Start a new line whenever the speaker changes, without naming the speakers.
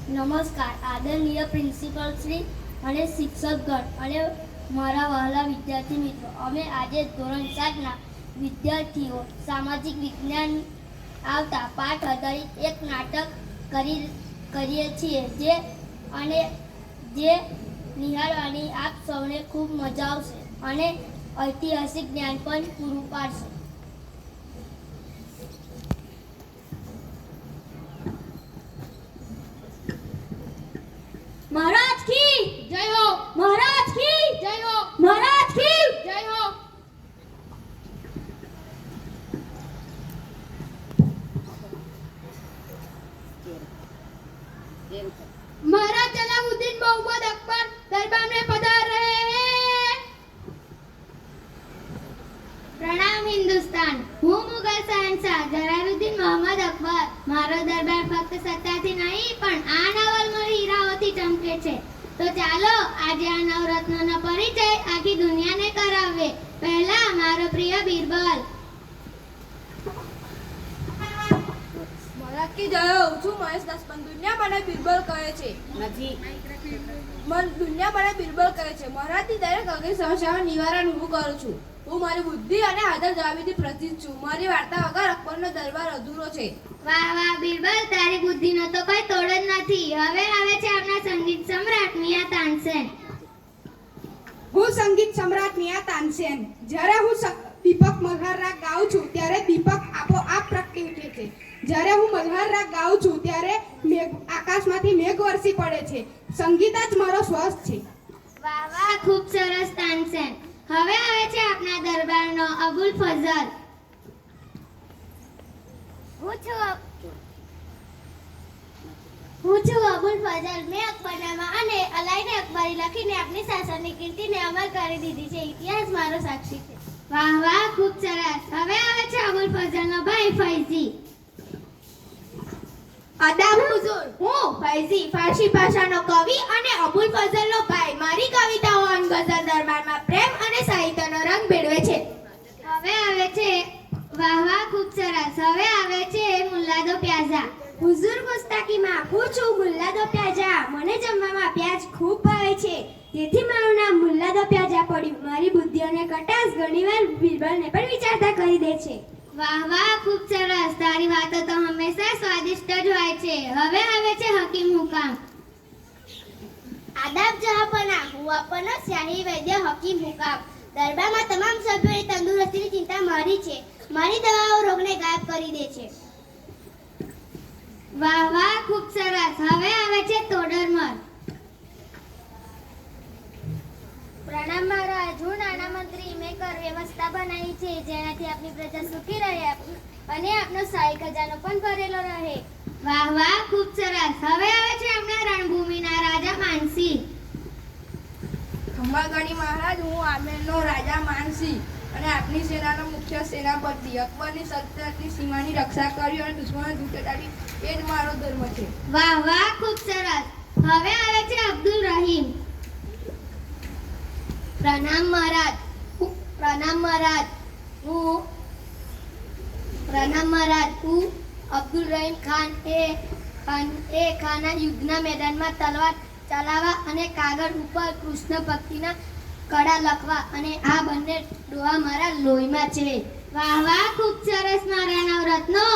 નમસ્કાર આદરણીય પ્રિન્સિપલ શ્રી અને શિક્ષકગણ અને મારા વહાલા વિદ્યાર્થી મિત્રો, અમે આજે ધોરણ 7ના વિદ્યાર્થીઓ સામાજિક વિજ્ઞાન આવતા પાઠ આધારિત એક નાટક કરીએ છીએ જે નિહાળવાની આપ સૌને ખૂબ મજા આવશે અને ઐતિહાસિક જ્ઞાન પણ પૂરું પાડશે.
महाराज की
जय हो,
महाराज की
जय हो,
महाराज की
जय हो.
महाराज जलालुद्दीन मोहम्मद अकबर दरबार में पधार रहे हैं. प्रणाम हिंदुस्तान. હું મુગલ શહેનશાહ જલાલુદ્દીન મોહમ્મદ અકબર. મારો દરબાર ફક્ત સત્તાથી નહીં પણ આ નવલમય હીરાઓથી ચમકે છે. તો ચાલો આજે આ નવરત્નોનો પરિચય આખી દુનિયાને કરાવીએ. પહેલા મારો પ્રિય બીરબલ.
મહારાજ કી જય હો. છું મહેશ દાસપંત. દુનિયા મને બીરબલ કહે છે. દુનિયા મને બીરબલ કહે છે. મહારાજની દરેક અઘરી સમસ્યાનું નિવારણ હું કરું છું. હું મારી બુદ્ધિ અને હાજર જવાબીથી પ્રતિષ્ઠિત છું. મારી વાર્તા વગર અકબરનો દરબાર અધૂરો છે.
વાહ વાહ બીરબલ, તારી બુદ્ધિનો તો કોઈ તોડ જ નથી. હવે આવે છે આપણા સંગીત સમ્રાટ મિયા તાનસેન.
હું સંગીત સમ્રાટ મિયા તાનસેન. જ્યારે હું દીપક મલ્હાર રાગ ગાઉં છું ત્યારે દીપક આપોઆપ પ્રગટી ઉઠે છે. જ્યારે હું મલ્હાર રાગ ગાઉં છું ત્યારે આકાશમાંથી મેઘ વરસી પડે છે. સંગીત જ મારો શ્વાસ છે.
વાહ વાહ, ખૂબ સરસ તાનસેન. હવે આવે છે આપણા દરબારનો અબુલ ફઝલ. હું છું અબુલ ફઝલ. મેં અકબરનામા અને અલાયદે અકબરી લખીને આપની શાસનની કીર્તિને અમર કરી દીધી છે. ઇતિહાસ મારો સાક્ષી છે. વાહ વાહ, ખૂબ સરસ. હવે આવે છે અબુલ ફઝલનો ભાઈ ફૈઝી.
આદાબ હુઝુર.
હું ફૈઝી ફારસી ભાષાનો કવિ અને અબુલ ફઝલનો ભાઈ. મારી કવિતાઓ અને ગઝલ દરબારમાં પ્રેમ અને સાહિત્યનો રંગ ભેળવે છે. હવે આવે છે વાહ વાહ, ખૂબ સરસ. હવે આવે છે મુલ્લાદો પ્યાઝા. હુઝુર ગુસ્તાકીમાં હું છું મુલ્લાદો પ્યાઝા. મને જમવામાં પ્યાજ ખૂબ ભાવે છે, તેથી મારું નામ મુલ્લાદો પ્યાઝા પડ્યું. મારી બુદ્ધિ અને કટાસ ઘણીવાર બીરબલને પણ વિચારતા કરી દે છે. વાહ વાહ, ખૂબ સરસ. તારી વાતો તો હંમેશા સ્વાદિષ્ટ જ હોય છે. હવે આવે છે હકીમ હુકામ.
આદાબ જહાપના. હું આપનો શાહી વૈદ્ય હકીમ હુકામ. દરબારમાં તમામ સભ્યોની તંદુરસ્તીની ચિંતા મારી છે. મારી દવાઓ રોગને ગાયબ કરી દે છે.
વાહ વાહ, ખૂબ સરસ. હવે આવે છે તોડરમલ.
પ્રણામ મહારાજ. હું નાણા મંત્રી. મેં કર વ્યવસ્થા બનાવી છે જેનાથી આપની પ્રજા સુખી રહે અને આપનો શાહી ખજાનો પણ ભરેલો રહે.
વાહ વાહ, ખૂબ સરસ. હવે આવે છે આપણા રણભૂમિના રાજા માનસી.
ખંભાગણી મહારાજ, હું આમેરનો રાજા માનસી અને આપની સેનાનો મુખ્ય સેનાપતિ. અકબરની સલ્તનતની સીમાની રક્ષા કરી અને દુશ્મનો દૂતેટાડી એ જ મારો ધર્મ છે.
વાહ વાહ, ખૂબ સરસ. હવે આવે છે અબ્દુલ રહીમ.
પ્રણામ મહારાજ. પ્રણામ મહારાજ. હું અબ્દુલ રહીમ ખાન એ ખાના યુદ્ધના મેદાનમાં તલવાર ચલાવવા અને કાગળ ઉપર કૃષ્ણ ભક્તિના કળા લખવા અને આ બંને ડોહા મારા લોહીમાં છે.
વાહ વાહ, ખૂબ સરસ મારા નવરત્નો.